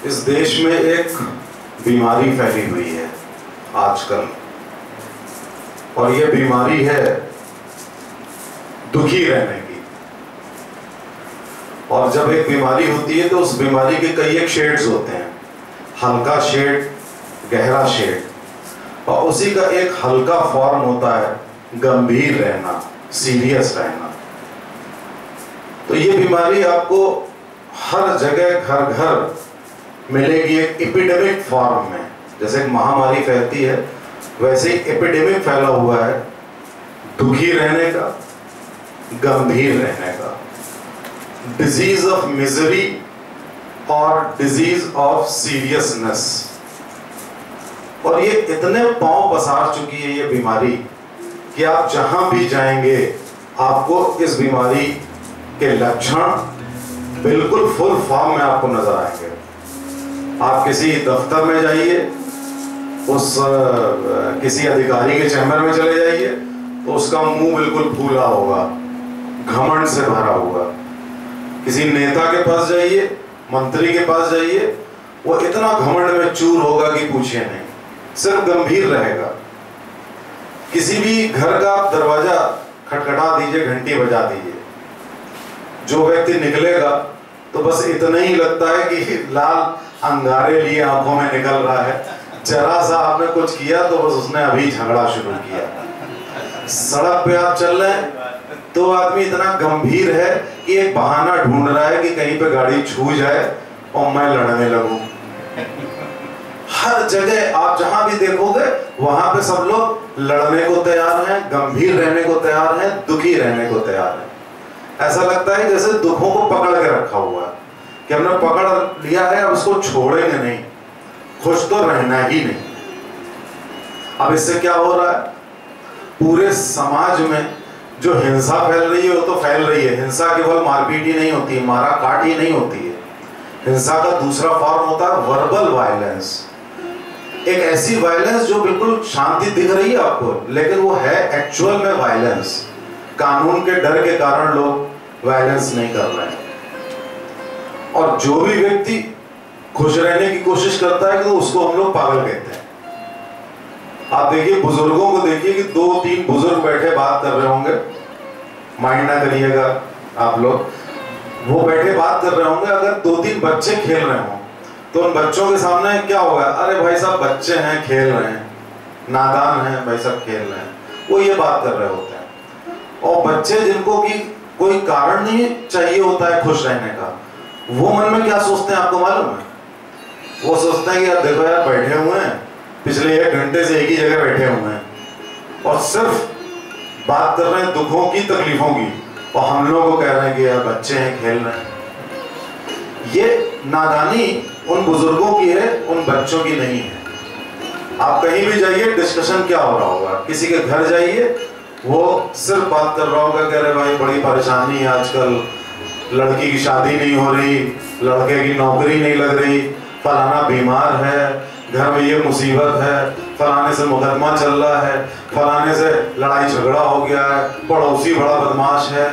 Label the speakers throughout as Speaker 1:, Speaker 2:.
Speaker 1: इस देश में एक बीमारी फैली हुई है आजकल, और ये बीमारी है दुखी रहने की। और जब एक बीमारी होती है तो उस बीमारी के कई एक शेड्स होते हैं, हल्का शेड, गहरा शेड, और उसी का एक हल्का फॉर्म होता है गंभीर रहना, सीरियस रहना। तो ये बीमारी आपको हर जगह घर घर मिलेगी एक एपिडेमिक फॉर्म में। जैसे एक महामारी फैलती है वैसे ही एपिडेमिक फैला हुआ है दुखी रहने का, गंभीर रहने का, डिजीज ऑफ मिजरी और डिजीज ऑफ सीरियसनेस। और ये इतने पांव पसार चुकी है ये बीमारी कि आप जहां भी जाएंगे आपको इस बीमारी के लक्षण बिल्कुल फुल फॉर्म में आपको नजर आएंगे। आप किसी दफ्तर में जाइए, उस किसी अधिकारी के चैम्बर में चले जाइए तो उसका मुंह बिल्कुल फूला होगा, घमंड से भरा हुआ। किसी नेता के पास जाइए, मंत्री के पास जाइए, वो इतना घमंड में चूर होगा कि पूछिए नहीं, सिर्फ गंभीर रहेगा। किसी भी घर का आप दरवाजा खटखटा दीजिए, घंटी बजा दीजिए, जो व्यक्ति निकलेगा तो बस इतना ही लगता है कि लाल अंगारे लिए आंखों में निकल रहा है। जरा सा आपने कुछ किया तो बस उसने अभी झगड़ा शुरू किया। सड़क पे आप चल रहे हैं तो आदमी इतना गंभीर है कि एक बहाना ढूंढ रहा है कि कहीं पे गाड़ी छू जाए और मैं लड़ने लगूं। हर जगह आप जहां भी देखोगे वहां पे सब लोग लड़ने को तैयार हैं, गंभीर रहने को तैयार हैं, दुखी रहने को तैयार हैं। ऐसा लगता है जैसे दुखों को पकड़ के रखा हुआ है कि हमने पकड़ लिया है, अब उसको छोड़ेंगे नहीं, खुश तो रहना ही नहीं। अब इससे क्या हो रहा है, पूरे समाज में जो हिंसा फैल रही है वो तो फैल रही है। हिंसा केवल मारपीट ही नहीं होती है, मारा काट ही नहीं होती है। हिंसा का दूसरा फॉर्म होता है वर्बल वायलेंस। एक ऐसी वायलेंस जो बिल्कुल शांति दिख रही है आपको, लेकिन वो है एक्चुअल में वायलेंस। कानून के डर के कारण लोग वायलेंस नहीं कर रहे हैं। और जो भी व्यक्ति खुश रहने की कोशिश करता है तो उसको हम लोग पागल कहते हैं। आप देखिए, बुजुर्गों को देखिए कि 2-3 बुजुर्ग बैठे बात कर रहे होंगे, माइंड ना करिएगा आप लोग, वो बैठे बात कर रहे होंगे। अगर 2-3 बच्चे खेल रहे हों तो उन बच्चों के सामने क्या होगा, अरे भाई साहब बच्चे हैं, खेल रहे हैं, नादान हैं भाई साहब, खेल रहे हैं, वो ये बात कर रहे होते हैं। और बच्चे जिनको कि कोई कारण नहीं चाहिए होता है खुश रहने का, वो मन में क्या सोचते हैं आपको मालूम है? वो सोचते हैं कि यार देखो यार, बैठे हुए हैं, पिछले 1 घंटे से एक ही जगह बैठे हुए हैं और सिर्फ बात कर रहे हैं दुखों की, तकलीफों की, और हम लोगों को कह रहे हैं कि यार बच्चे हैं, खेल रहे हैं। ये नादानी उन बुजुर्गों की है, उन बच्चों की नहीं है। आप कहीं भी जाइए, डिस्कशन क्या हो रहा होगा, किसी के घर जाइए, वो सिर्फ बात कर रहा होगा कि अरे भाई बड़ी परेशानी है आजकल, लड़की की शादी नहीं हो रही, लड़के की नौकरी नहीं लग रही, फलाना बीमार है, घर में ये मुसीबत है, फलाने से मुकदमा चल रहा है, फलाने से लड़ाई झगड़ा हो गया है, पड़ोसी बड़ा बदमाश है।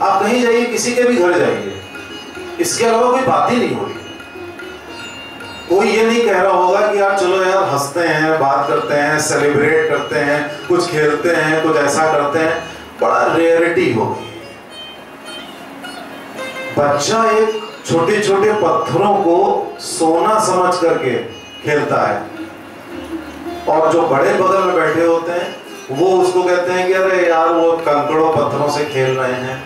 Speaker 1: आप कहीं जाइए, किसी के भी घर जाइए, इसके अलावा कोई बात ही नहीं हो रही। कोई ये नहीं कह रहा होगा कि यार चलो यार हंसते हैं, बात करते हैं, सेलिब्रेट करते हैं, कुछ खेलते हैं, कुछ ऐसा करते हैं। बड़ा रेयरिटी हो गई। बच्चा एक छोटे छोटे पत्थरों को सोना समझ करके खेलता है, और जो बड़े बगल में बैठे होते हैं वो उसको कहते हैं कि अरे यार वो कंकड़ों पत्थरों से खेल रहे हैं।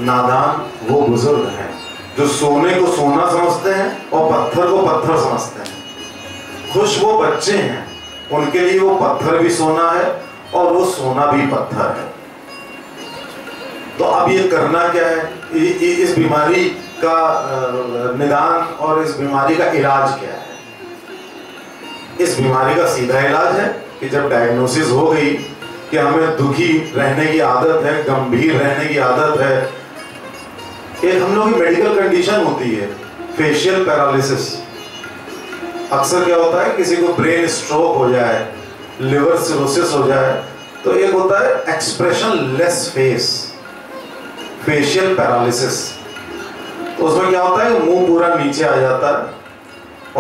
Speaker 1: नादान वो बुजुर्ग हैं जो सोने को सोना समझते हैं और पत्थर को पत्थर समझते हैं। खुश वो बच्चे हैं, उनके लिए वो पत्थर भी सोना है और वो सोना भी पत्थर है। तो अब ये करना क्या है, इस बीमारी का निदान और इस बीमारी का इलाज क्या है? इस बीमारी का सीधा इलाज है कि जब डायग्नोसिस हो गई कि हमें दुखी रहने की आदत है, गंभीर रहने की आदत है, एक हम लोग की मेडिकल कंडीशन होती है फेशियल पैरालिसिस। अक्सर क्या होता है, किसी को ब्रेन स्ट्रोक हो जाए, लिवर सिरोसिस हो जाए, तो एक होता है expression less face, facial paralysis. तो उसमें क्या होता है, मुंह पूरा नीचे आ जाता है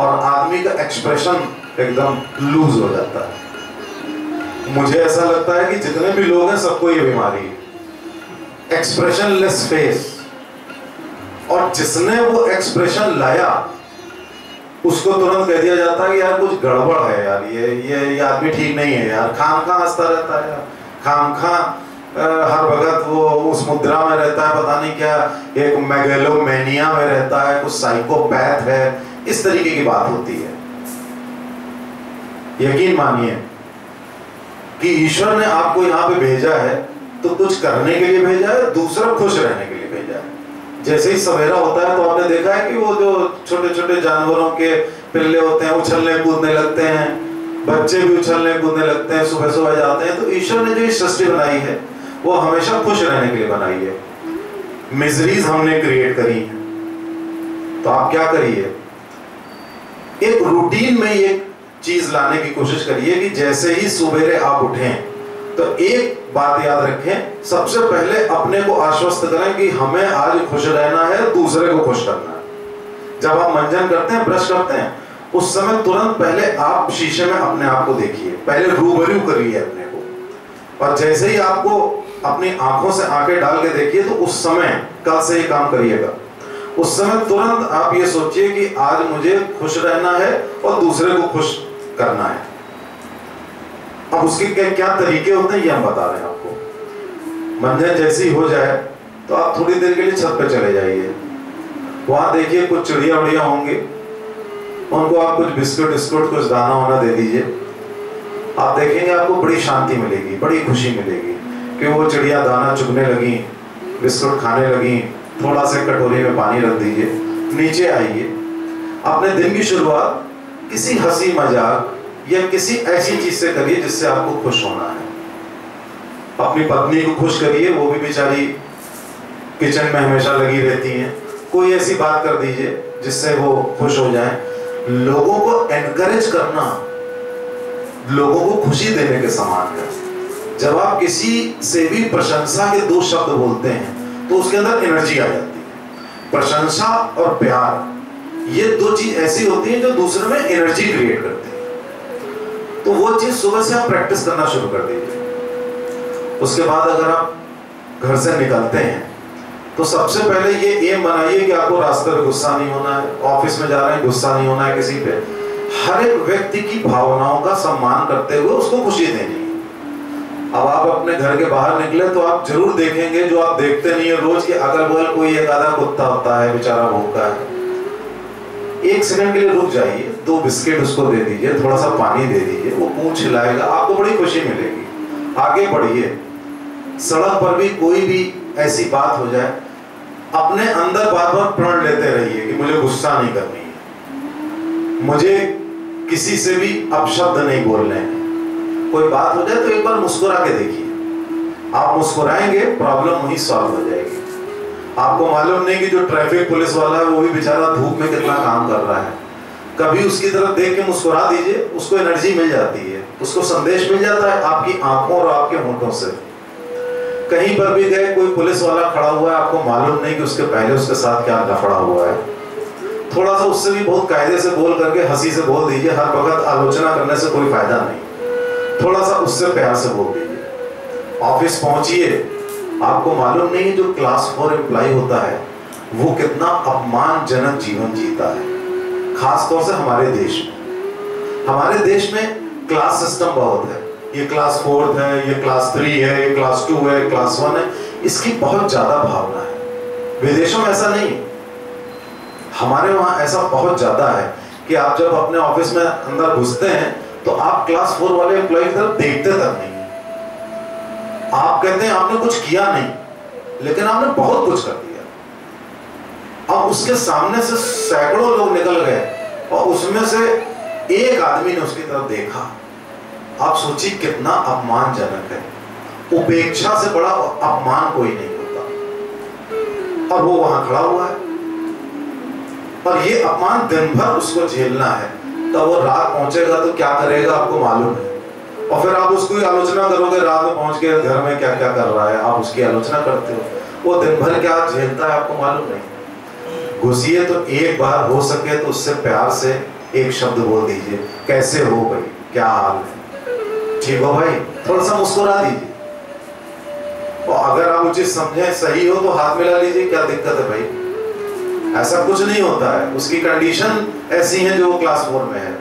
Speaker 1: आदमी का एक्सप्रेशन एकदम लूज हो जाता है। मुझे ऐसा लगता है कि जितने भी लोग हैं सबको ये बीमारी है, एक्सप्रेशन लेस फेस। और जिसने वो एक्सप्रेशन लाया उसको तुरंत कह दिया जाता है कि यार कुछ गड़बड़ है यार, ये आदमी ठीक नहीं है यार, खाम खा हंसता रहता है यार, खाम खा हर वक्त वो उस मुद्रा में रहता है, पता नहीं क्या एक मेगैलोमेनिया में रहता है, कुछ साइकोपैथ है, इस तरीके की बात होती है। यकीन मानिए कि ईश्वर ने आपको यहाँ पे भेजा है तो कुछ करने के लिए भेजा है, दूसरा खुश रहने के लिए भेजा है। जैसे ही सवेरा होता है तो आपने देखा है कि वो जो छोटे छोटे जानवरों के पिल्ले होते हैं उछलने कूदने लगते हैं, बच्चे भी उछलने कूदने लगते हैं, सुबह सुबह जाते हैं। तो ईश्वर ने जो ये सृष्टि बनाई है वो हमेशा खुश रहने के लिए बनाई है। मिजरीज हमने क्रिएट करी है, तो आप क्या करिए, एक रूटीन में ये चीज लाने की कोशिश करिए कि जैसे ही सवेरे आप उठें तो एक बात याद रखें, सबसे पहले अपने को आश्वस्त करें कि हमें आज खुश रहना है, दूसरे को खुश करना है। जब आप मंजन करते हैं, ब्रश करते हैं, उस समय तुरंत पहले आप शीशे में अपने आप को देखिए, पहले रूबरू करिए अपने को। और जैसे ही आपको अपनी आंखों से आंखें डाल के देखिए तो उस समय, कल से ही काम करिएगा, उस समय तुरंत आप ये सोचिए कि आज मुझे खुश रहना है और दूसरे को खुश करना है। अब उसके क्या तरीके होते हैं ये हम बता रहे हैं आपको। मंजन जैसी हो जाए तो आप थोड़ी देर के लिए छत पे चले जाइए, वहां देखिए कुछ चिड़िया उड़िया होंगे, उनको आप कुछ बिस्कुट बिस्कुट कुछ दाना वाना दे दीजिए। आप देखेंगे आपको बड़ी शांति मिलेगी, बड़ी खुशी मिलेगी कि वो चिड़िया दाना चुगने लगी, बिस्कुट खाने लगी। थोड़ा से कटोरी में पानी रख दीजिए, नीचे आइए, अपने दिन की शुरुआत किसी हंसी मजाक या किसी ऐसी चीज से करिए जिससे आपको खुश होना है। अपनी पत्नी को खुश करिए, वो भी बेचारी किचन में हमेशा लगी रहती हैं, कोई ऐसी बात कर दीजिए जिससे वो खुश हो जाए। लोगों को एनकरेज करना लोगों को खुशी देने के समान है। जब आप किसी से भी प्रशंसा के दो शब्द बोलते हैं तो उसके अंदर एनर्जी आ जाती है। प्रशंसा और प्यार, ये दो चीज ऐसी होती हैं जो दूसरे में एनर्जी क्रिएट करती है। तो वो चीज सुबह से आप प्रैक्टिस करना शुरू कर दीजिए। उसके बाद अगर आप घर से निकलते हैं तो सबसे पहले ये एम बनाइए कि आपको रास्ते में गुस्सा नहीं होना है, ऑफिस में जा रहे हैं गुस्सा नहीं होना है किसी पे। हर एक व्यक्ति की भावनाओं का सम्मान करते हुए उसको खुशी देनी है। अब आप अपने घर के बाहर निकले तो आप जरूर देखेंगे, जो आप देखते नहीं है रोज, के अगल बगल कोई एक आधा कुत्ता होता है, बेचारा भूखा है। एक सेकंड के लिए रुक जाइए, 2 बिस्किट उसको दे दीजिए, थोड़ा सा पानी दे दीजिए, वो पूंछ हिलाएगा, आपको बड़ी खुशी मिलेगी। आगे बढ़िए, सड़क पर भी कोई भी ऐसी बात हो जाए, अपने अंदर बार बार प्रण लेते रहिए कि मुझे गुस्सा नहीं करनी है, मुझे किसी से भी अपशब्द नहीं बोलने हैं। कोई बात हो जाए तो एक बार मुस्कुरा के देखिए, आप मुस्कुराएंगे प्रॉब्लम वहीं सॉल्व हो जाएगी। आपको मालूम नहीं कि जो ट्रैफिक पुलिस वाला है वो भी बेचारा धूप में कितना काम कर रहा है, कभी उसकी तरफ देख के मुस्कुरा दीजिए, उसको एनर्जी मिल जाती है, उसको संदेश मिल जाता है आपकी आंखों और आपके होंठों से। कहीं पर भी गए, कोई पुलिस वाला खड़ा हुआ है, आपको मालूम नहीं कि उसके पहले उसके साथ क्या लफड़ा हुआ है, थोड़ा सा उससे भी बहुत कायदे से बोल करके हंसी से बोल दीजिए। हर वक्त आलोचना करने से कोई फायदा नहीं, थोड़ा सा उससे प्यार से बोल दीजिए। ऑफिस पहुंचिए, आपको मालूम नहीं जो क्लास 4 एम्प्लॉय होता है वो कितना अपमानजनक जीवन जीता है, खासतौर से हमारे देश में। हमारे देश में क्लास सिस्टम बहुत है, ये क्लास 4 है, ये क्लास 3 है, ये क्लास 2 है, क्लास 1 है, इसकी बहुत ज्यादा भावना है। विदेशों में ऐसा नहीं, हमारे वहां ऐसा बहुत ज्यादा है कि आप जब अपने ऑफिस में अंदर घुसते हैं तो आप क्लास 4 वाले एम्प्लॉय की तरफ देखते तक नहीं। आप कहते हैं आपने कुछ किया नहीं, लेकिन आपने बहुत कुछ कर दिया। अब उसके सामने से सैकड़ों लोग निकल गए और उसमें से एक आदमी ने उसकी तरफ देखा, आप सोचिए कितना अपमानजनक है। उपेक्षा से बड़ा अपमान कोई नहीं होता, और वो वहां खड़ा हुआ है और ये अपमान दिन भर उसको झेलना है। तो वो रात पहुंचेगा तो क्या करेगा आपको मालूम है, और फिर आप उसकी आलोचना करोगे, रात में पहुंच के घर में क्या क्या कर रहा है, आप उसकी आलोचना करते हो। वो दिन भर क्या झेलता है आपको मालूम नहीं। घुसिए तो एक बार हो सके तो उससे प्यार से एक शब्द बोल दीजिए, कैसे हो भाई, क्या हाल है, ठीक हो भाई, थोड़ा सा मुस्कुरा दीजिए। और अगर आप उचित समझें, सही हो तो हाथ मिला लीजिए, क्या दिक्कत है भाई। ऐसा कुछ नहीं होता है, उसकी कंडीशन ऐसी है जो क्लास 4 में है।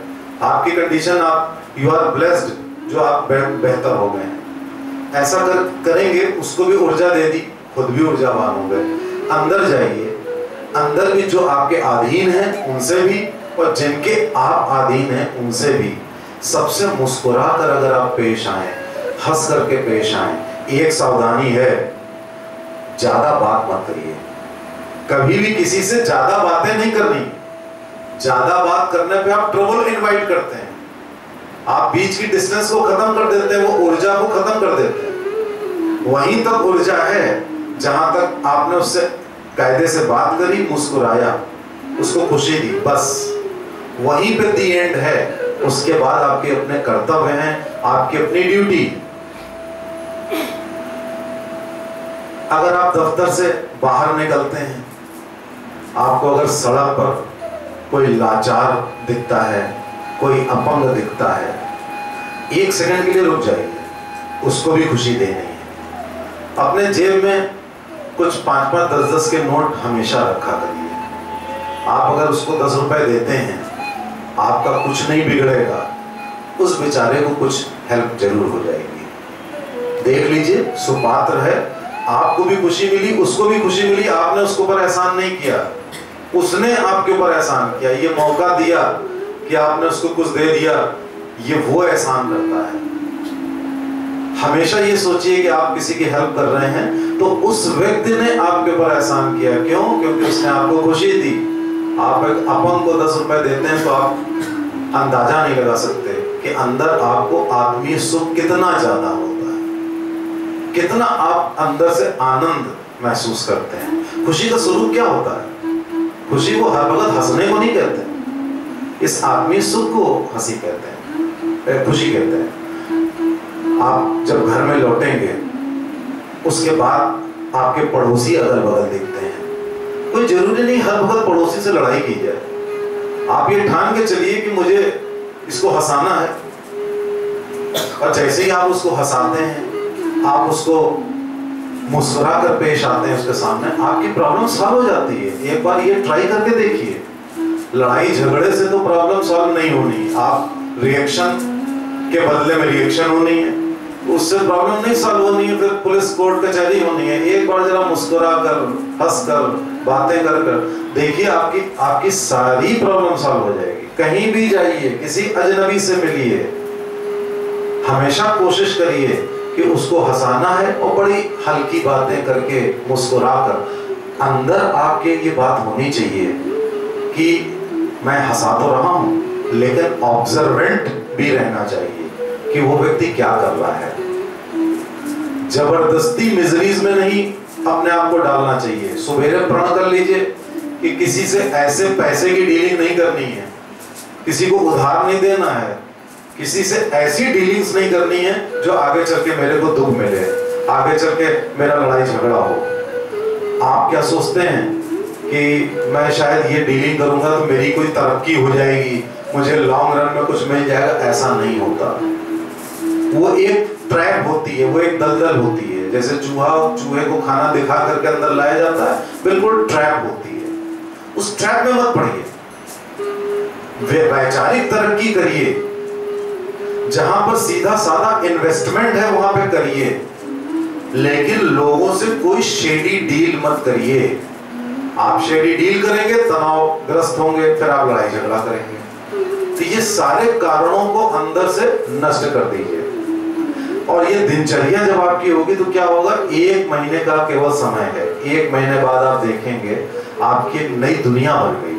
Speaker 1: आपकी कंडीशन, आप यू आर ब्लेस्ड जो आप बेहतर हो गए। ऐसा करेंगे, उसको भी ऊर्जा दे दी, खुद भी ऊर्जावान हो गए। अंदर जाइए, अंदर भी जो आपके अधीन हैं उनसे भी, और जिनके आप अधीन हैं उनसे भी, सबसे मुस्कुरा कर अगर आप पेश आए, हंस करके पेश आए। एक सावधानी है, ज्यादा बात मत करिए, कभी भी किसी से ज्यादा बातें नहीं करनी। ज्यादा बात करने पे आप ट्रबल इनवाइट करते हैं, आप बीच की डिस्टेंस को खत्म कर देते हैं, वो ऊर्जा को खत्म कर देते हैं। वहीं तक ऊर्जा है जहां तक आपने उससे कायदे से बात करी, मुस्कुराया, उसको खुशी दी, बस वहीं पे दी एंड है। उसके बाद आपके अपने कर्तव्य हैं, आपकी अपनी ड्यूटी। अगर आप दफ्तर से बाहर निकलते हैं, आपको अगर सड़क पर कोई लाचार दिखता है, कोई अपंग दिखता है, 1 सेकंड के लिए रुक जाइए, उसको भी खुशी देनी है। अपने जेब में कुछ 5-5, 10-10 के नोट हमेशा रखा करिए। आप अगर उसको 10 रुपए देते हैं, आपका कुछ नहीं बिगड़ेगा, उस बेचारे को कुछ हेल्प जरूर हो जाएगी। देख लीजिए, सुपात्र है, आपको भी खुशी मिली, उसको भी खुशी मिली। आपने उसके ऊपर एहसान नहीं किया, उसने आपके ऊपर एहसान किया। ये मौका दिया कि आपने उसको कुछ दे दिया, ये वो एहसान करता है। हमेशा ये सोचिए कि आप किसी की हेल्प कर रहे हैं तो उस व्यक्ति ने आपके ऊपर एहसान किया। क्यों? क्योंकि उसने आपको खुशी दी। आप एक अपंग को 10 रुपए देते हैं तो आप अंदाजा नहीं लगा सकते कि अंदर आपको आत्मीय सुख कितना ज्यादा होता है, कितना आप अंदर से आनंद महसूस करते हैं। खुशी का स्वरूप क्या होता है? खुशी को हर वक्त हंसने को नहीं कहते, इस आत्मीय सुख को हंसी कहते हैं, खुशी कहते हैं। आप जब घर में लौटेंगे, उसके बाद आपके पड़ोसी अगल बगल दिखते हैं। कोई जरूरी नहीं हर वक्त पड़ोसी से लड़ाई की जाए। आप ये ठान के चलिए कि मुझे इसको हंसाना है, और जैसे ही आप उसको हंसाते हैं, आप उसको मुस्कुरा कर पेश आते हैं उसके सामने, आपकी प्रॉब्लम सॉल्व हो जाती है। एक बार ये ट्राई करके देखिए। लड़ाई झगड़े से तो प्रॉब्लम सॉल्व नहीं होनी, आप रिएक्शन के बदले में रिएक्शन होनी है, उससे प्रॉब्लम नहीं सॉल्व होनी है, फिर पुलिस कोर्ट कचहरी होनी है। एक बार जरा मुस्कुरा कर, हंस कर, बातें कर कर देखिए, आपकी सारी प्रॉब्लम सॉल्व हो जाएगी। कहीं भी जाइए, किसी अजनबी से मिलिए, हमेशा कोशिश करिए कि उसको हंसाना है, और बड़ी हल्की बातें करके मुस्कुरा कर। अंदर आपके ये बात होनी चाहिए कि मैं हंसा तो रहा हूं, लेकिन ऑब्जर्वेंट भी रहना चाहिए कि वो व्यक्ति क्या कर रहा है। जबरदस्ती मिजरीज में नहीं अपने आप को डालना चाहिए। सुबेरे प्रण कर लीजिए कि किसी से ऐसे पैसे की डीलिंग नहीं करनी है, किसी को उधार नहीं देना है, किसी से ऐसी डीलिंग्स नहीं करनी है जो आगे चल के मेरे को दुख मिले, आगे चल के मेरा लड़ाई झगड़ा हो। आप क्या सोचते हैं कि मैं शायद ये डीलिंग करूंगा तो मेरी कोई तरक्की हो जाएगी, मुझे लॉन्ग रन में कुछ मिल जाएगा? ऐसा नहीं होता। वो एक ट्रैप होती है, वो एक दलदल होती है। जैसे चूहे को खाना दिखा करके अंदर लाया जाता है, बिल्कुल ट्रैप होती है। उस ट्रैप में मत पड़िए, वैचारिक तरक्की करिए, जहां पर सीधा साधा इन्वेस्टमेंट है वहां पे करिए, लेकिन लोगों से कोई शेडी डील मत करिए। आप शेडी डील करेंगे, तनावग्रस्त होंगे, फिर आप लड़ाई झगड़ा करेंगे। तो ये सारे कारणों को अंदर से नष्ट कर दीजिए। और ये दिनचर्या जब आपकी होगी तो क्या होगा? 1 महीने का केवल समय है, 1 महीने बाद आप देखेंगे आपकी नई दुनिया बन गई।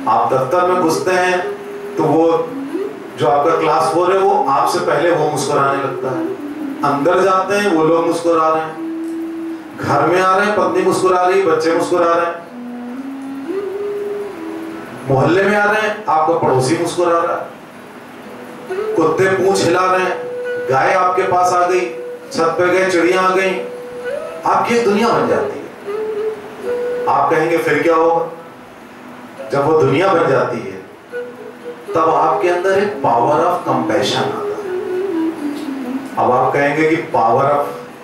Speaker 1: आप दफ्तर में घुसते हैं तो वो जो आपका क्लास 4 है, वो आपसे पहले वो मुस्कुराने लगता है। अंदर जाते हैं, वो लोग मुस्कुरा रहे हैं। घर में आ रहे हैं, पत्नी मुस्कुरा रही, बच्चे मुस्कुरा रहे हैं। मोहल्ले में आ रहे हैं, आपका पड़ोसी मुस्कुरा रहा है। कुत्ते पूंछ हिला रहे हैं, गाय आपके पास आ गई, छत पे गए, चिड़िया आ गई, आपकी एक दुनिया बन जाती है। आप कहेंगे फिर क्या होगा? जब वो दुनिया बन जाती है तब आपके अंदर एक पावर ऑफ कंपैशन आता है। अब आप कहेंगे कि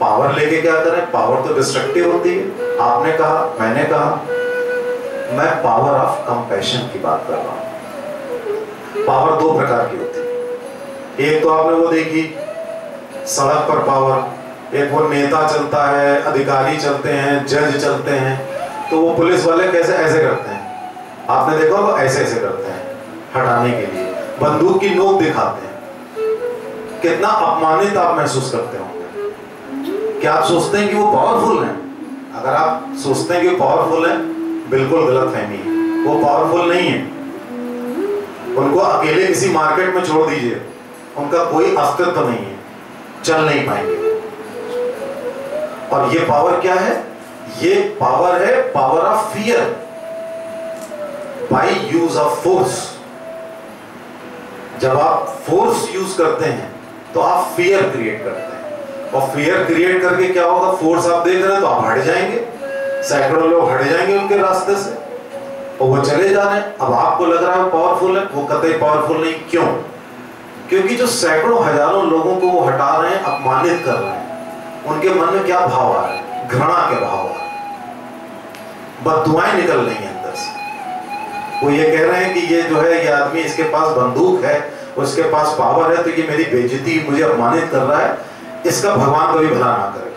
Speaker 1: पावर लेके क्या करें, पावर तो डिस्ट्रक्टिव होती है। आपने कहा, मैंने कहा, मैं पावर ऑफ कंपैशन की बात कर रहा हूं। पावर दो प्रकार की होती है। एक तो आपने वो देखी सड़क पर पावर, एक वो नेता चलता है, अधिकारी चलते हैं, जज चलते हैं, तो वो पुलिस वाले कैसे ऐसे करते हैं, आपने देखा वो ऐसे ऐसे करते हैं हटाने के लिए, बंदूक की नोक दिखाते हैं। कितना अपमानित आप महसूस करते होंगे। क्या आप सोचते हैं कि वो पावरफुल हैं? अगर आप सोचते हैं कि वो पावरफुल हैं, बिल्कुल गलत फहमी है। वो पावरफुल नहीं है। उनको अकेले किसी मार्केट में छोड़ दीजिए, उनका कोई अस्तित्व नहीं है, चल नहीं पाएंगे। और ये पावर क्या है? ये पावर है power of fear by use of force. जब आप फोर्स यूज करते हैं तो आप फियर क्रिएट करते हैं, और फियर क्रिएट करके क्या होगा, फोर्स आप देख रहे हैं तो आप हट जाएंगे, सैकड़ों लोग हट जाएंगे उनके रास्ते से और वो चले जा रहे हैं। अब आपको लग रहा है पावरफुल है, वो कतई पावरफुल नहीं। क्यों? क्योंकि जो सैकड़ों हजारों लोगों को वो हटा रहे हैं, अपमानित कर रहे हैं, उनके मन में क्या भाव आ रहा है? घृणा के भाव आ रहे हैं, बद्दुआएं निकल रही हैं अंदर से। वो ये कह रहे हैं कि ये जो है, ये आदमी, इसके पास बंदूक है, उसके पास पावर है, तो ये मेरी बेइज्जती, मुझे अपमानित कर रहा है, इसका भगवान कभी भला ना करे।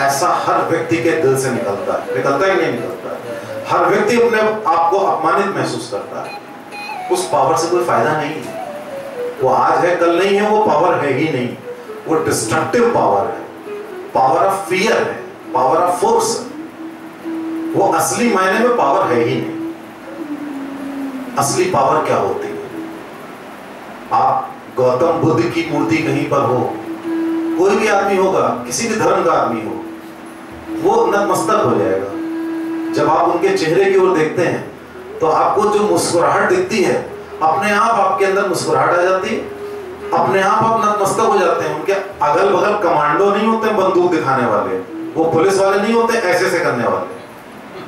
Speaker 1: ऐसा हर व्यक्ति के दिल से निकलता है। निकलता है कि नहीं निकलता है? हर व्यक्ति अपने आप को अपमानित महसूस करता है। उस पावर से कोई फायदा नहीं है। वो आज है कल नहीं है, वो पावर है ही नहीं। वो डिस्ट्रक्टिव पावर है, पावर ऑफ फियर है, पावर ऑफ फोर्स। वो असली मायने में पावर है ही नहीं। असली पावर क्या होती है? आप गौतम बुद्ध की मूर्ति कहीं पर हो, कोई भी आदमी होगा, किसी भी धर्म का आदमी हो, वो नतमस्तक हो जाएगा। जब आप उनके चेहरे की ओर देखते हैं तो आपको जो मुस्कुराहट दिखती है, अपने आप आपके अंदर मुस्कुराहट आ जाती है, अपने आप नतमस्तक हो जाते हैं। उनके अगल बगल कमांडो नहीं होते बंदूक दिखाने वाले, वो पुलिस वाले नहीं होते ऐसे ऐसे करने वाले,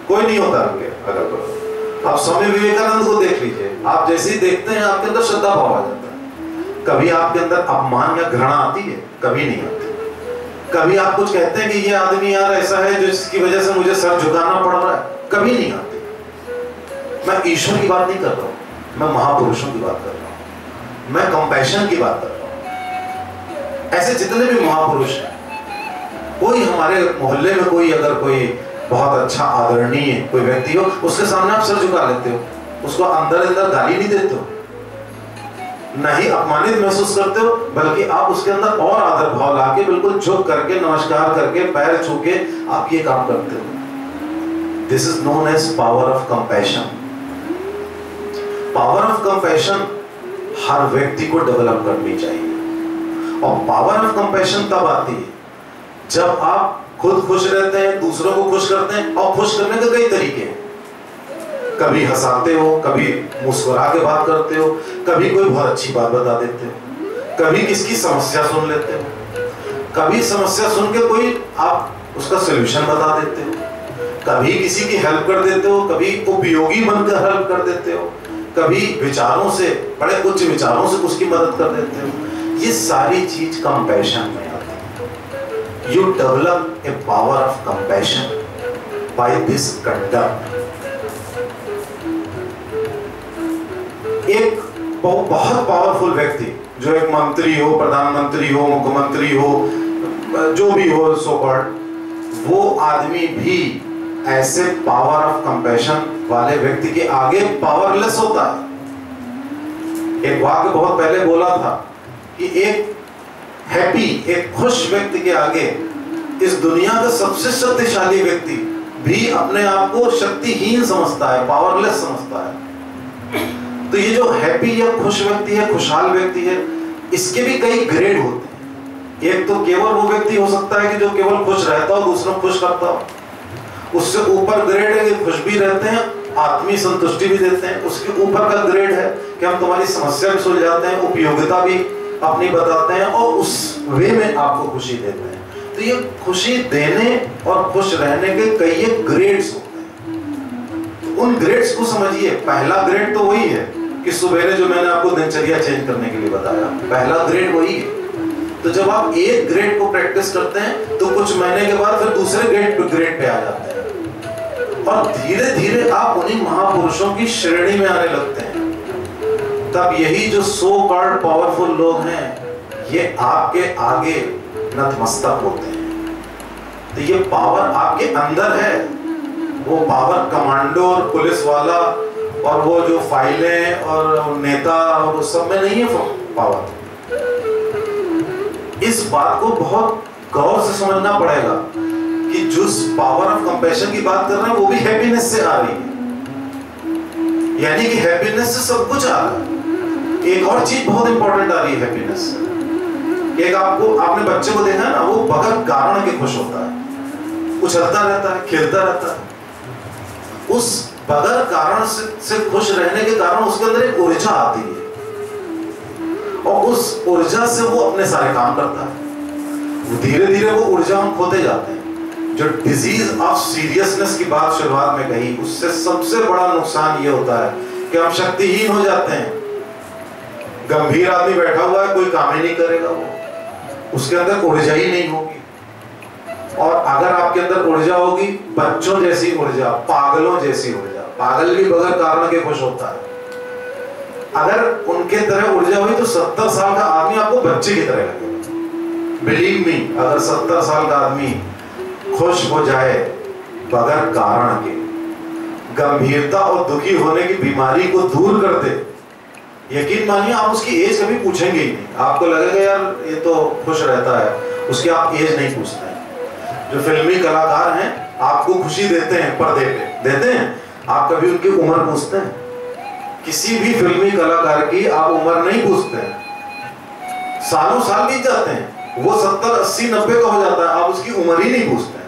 Speaker 1: कोई नहीं होता उनके अगल बगल। आप स्वामी विवेकानंद को देख लीजिए, आप जैसे ही देखते हैं आपके अंदर श्रद्धा भाव आ जाता है। कभी आपके अंदर अपमान या घृणा आती है? कभी नहीं आती। कभी आप कुछ कहते हैं कि ये आदमी यार ऐसा है जिसकी वजह से मुझे सर झुकाना पड़ रहा है? कभी नहीं आती। मैं ईश्वर की बात नहीं कर रहा हूं, मैं महापुरुषों की बात कर रहा हूं, मैं कंपैशन की बात कर रहा हूं। ऐसे जितने भी महापुरुष हैं, कोई हमारे मोहल्ले में कोई अगर कोई बहुत अच्छा आदरणीय कोई व्यक्ति हो, उसके सामने आप सर झुका लेते हो, उसको अंदर अंदर गाली नहीं देते हो, नहीं अपमानित महसूस करते हो, बल्कि आप उसके अंदर और आदर भाव लाके बिल्कुल झुक करके, नमस्कार करके, पैर छू के आप ये काम करते हो। This is known as power of compassion. Power of compassion हर व्यक्ति को डेवलप करनी चाहिए। और पावर ऑफ कंपैशन तब आती है जब आप खुद खुश रहते हैं, दूसरों को खुश करते हैं। और खुश करने के कई तरीके हैं। कभी हंसाते हो, कभी मुस्कुरा के बात करते हो, कभी कोई बहुत अच्छी बात बता देते हो, कभी किसकी समस्या सुन लेते हो, कभी समस्या सुन के कोई आप उसका सलूशन बता देते हो, कभी किसी की हेल्प कर देते हो, कभी उपयोगी बनकर हेल्प कर देते हो, कभी विचारों से, बड़े उच्च विचारों से उसकी मदद कर देते हो। ये सारी चीज कंपैशन में आती है। You develop a power of compassion by this conduct. एक बहुत पावरफुल व्यक्ति, जो एक मंत्री हो, प्रधानमंत्री हो, मुख्यमंत्री हो, जो भी हो सो कॉल्ड, वो आदमी भी ऐसे पावर ऑफ कंपैशन वाले व्यक्ति के आगे पावरलेस होता है। एक वाक्य बहुत पहले बोला था कि एक हैप्पी, एक खुश व्यक्ति के आगे इस दुनिया का सबसे शक्तिशाली व्यक्ति भी अपने आप को शक्तिहीन समझता है, पावरलेस समझता है। तो ये जो हैप्पी या खुश व्यक्ति है, खुशहाल व्यक्ति है, इसके भी कई ग्रेड होते हैं। एक तो केवल वो व्यक्ति हो सकता है कि जो केवल खुश रहता हो, दूसरों को खुश करता हो। उससे ऊपर ग्रेड है कि खुश भी रहते हैं, आत्मीय संतुष्टि भी देते हैं। उसके ऊपर का ग्रेड है कि हम तुम्हारी समस्या भी सुलझाते हैं, उपयोगिता भी अपनी बताते हैं और उस वे में आपको खुशी देते हैं। तो ये खुशी देने और खुश रहने के कई ग्रेड्स होते हैं। तो उन ग्रेड्स को समझिए। पहला ग्रेड तो वही है कि सवेरे जो मैंने आपको दिनचर्या चेंज करने के लिए बताया, पहला ग्रेड वही है। तो जब आप एक ग्रेड को प्रैक्टिस करते हैं तो कुछ महीने के बाद फिर दूसरे ग्रेड पे आ जाते हैं और धीरे धीरे आप उन्हीं महापुरुषों की श्रेणी में आने लगते हैं। तब यही जो सो कॉल्ड पावरफुल लोग हैं ये आपके आगे नतमस्तक होते हैं। तो ये पावर आपके अंदर है, वो पावर कमांडो और पुलिस वाला और वो जो फाइलें और नेता और उस सब में नहीं है पावर। इस बात को बहुत गौर से समझना पड़ेगा कि जो पावर ऑफ कंपैशन की बात कर रहे हैं वो भी हैप्पीनेस से आ रही है, यानी कि हैप्पीनेस से सब कुछ आ रहा है। एक और चीज बहुत इंपॉर्टेंट आ रही है हैप्पीनेस से। एक आपने बच्चे को देखा है ना, वो बगैर कारण के खुश होता है, उछलता रहता है, खेलता रहता है। उस बगैर कारण से खुश रहने के कारण उसके अंदर एक ऊर्जा आती है और उस ऊर्जा से वो अपने सारे काम करता है। धीरे धीरे वो ऊर्जा हम खोते जाते हैं। जो डिजीज ऑफ सीरियसनेस की बात शुरुआत में कही, उससे सबसे बड़ा नुकसान ये होता है कि हम शक्तिहीन हो जाते हैं। गंभीर आदमी बैठा हुआ है, कोई काम ही नहीं करेगा, वो उसके अंदर ऊर्जा ही नहीं होगी। और अगर आपके अंदर ऊर्जा होगी, बच्चों जैसी ऊर्जा, पागलों जैसी ऊर्जा, पागल भी बगैर कारण के खुश होता है। अगर उनके तरह ऊर्जा हुई तो 70 साल का आदमी आपको बच्चे की तरह लगेगा। बिलीव मी, अगर 70 साल का आदमी खुश हो जाए बगैर कारण के, गंभीरता और दुखी होने की बीमारी को दूर कर दे, यकीन मानिए आप उसकी एज कभी पूछेंगे ही नहीं। आपको लगेगा यार ये तो खुश रहता है, उसकी आप एज नहीं पूछते हैं। जो फिल्मी कलाकार हैं आपको खुशी देते हैं, पर्दे पे देते हैं, आप कभी उनकी उम्र पूछते हैं? किसी भी फिल्मी कलाकार की आप उम्र नहीं पूछते हैं। सालों साल बीत जाते हैं, वो 70, 80, 90 का हो जाता है, आप उसकी उम्र ही नहीं पूछते हैं।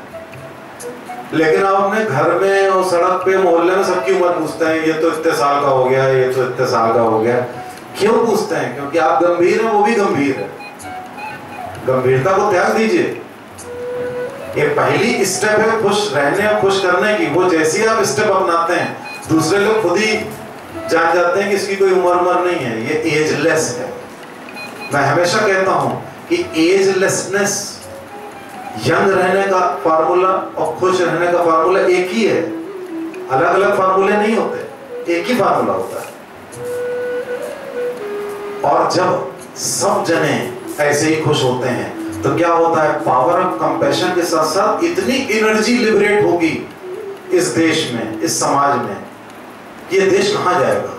Speaker 1: लेकिन आप अपने घर में और सड़क पे मोहल्ले में सबकी उम्र पूछते हैं, ये तो इतने साल का हो गया, ये तो इतने साल का हो गया। क्यों पूछते हैं? क्योंकि आप गंभीर हैं, वो भी गंभीर है। गंभीरता को त्याग दीजिए। ये पहली स्टेप है खुश रहने और खुश करने की। वो जैसे आप स्टेप अपनाते हैं, दूसरे लोग खुद ही जान जाते हैं कि इसकी कोई उम्र नहीं है, ये एजलेस है। मैं हमेशा कहता हूं कि एजलेसनेस, यंग रहने का फार्मूला और खुश रहने का फार्मूला एक ही है। अलग अलग फार्मूले नहीं होते, एक ही फार्मूला होता है। और जब सब जने ऐसे ही खुश होते हैं तो क्या होता है, पावर ऑफ कंपैशन के साथ साथ इतनी एनर्जी लिबरेट होगी इस देश में, इस समाज में, कि ये देश कहां जाएगा।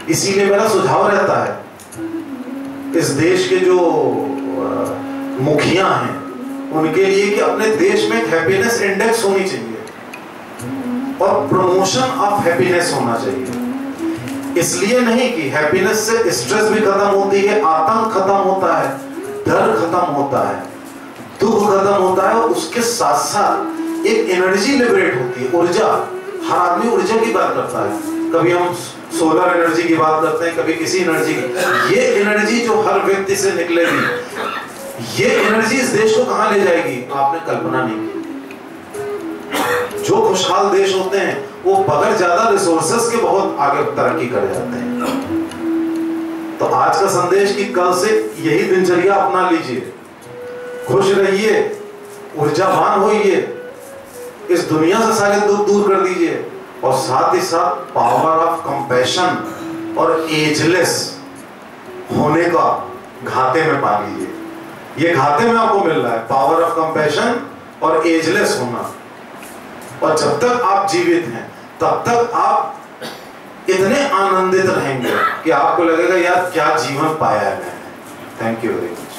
Speaker 1: इसीलिए मेरा सुझाव रहता है इस देश के जो मुखिया हैं उनके लिए कि अपने देश में एक हैप्पीनेस इंडेक्स होनी चाहिए और प्रमोशन ऑफ हैप्पीनेस होना चाहिए। इसलिए नहीं कि हैप्पीनेस से स्ट्रेस भी खत्म होती है, आतंक खत्म होता है, डर खत्म होता है, दुख खत्म होता है, और उसके साथ साथ एक एनर्जी लिबरेट होती है, ऊर्जा। हर आदमी ऊर्जा की बात करता है, कभी हम सोलर एनर्जी की बात करते हैं, कभी किसी एनर्जी की। ये एनर्जी जो हर व्यक्ति से निकलेगी, ये एनर्जी इस देश को कहां ले जाएगी आपने कल्पना नहीं की। जो खुशहाल देश होते हैं वो बगैर ज्यादा रिसोर्सेस के बहुत आगे तरक्की कर जाते हैं। तो आज का संदेश कि कल से यही दिनचर्या अपना लीजिए, खुश रहिए, ऊर्जावान होइए, इस दुनिया से सारे दुख दूर कर दीजिए, और साथ ही साथ पावर ऑफ कंपैशन और एजलेस होने का घाटे में पा लीजिए। ये घाटे में आपको मिल रहा है, पावर ऑफ कंपैशन और एजलेस होना। और जब तक आप जीवित हैं तब तक आप इतने आनंदित रहेंगे कि आपको लगेगा यार क्या जीवन पाया है मैंने। Thank you very much.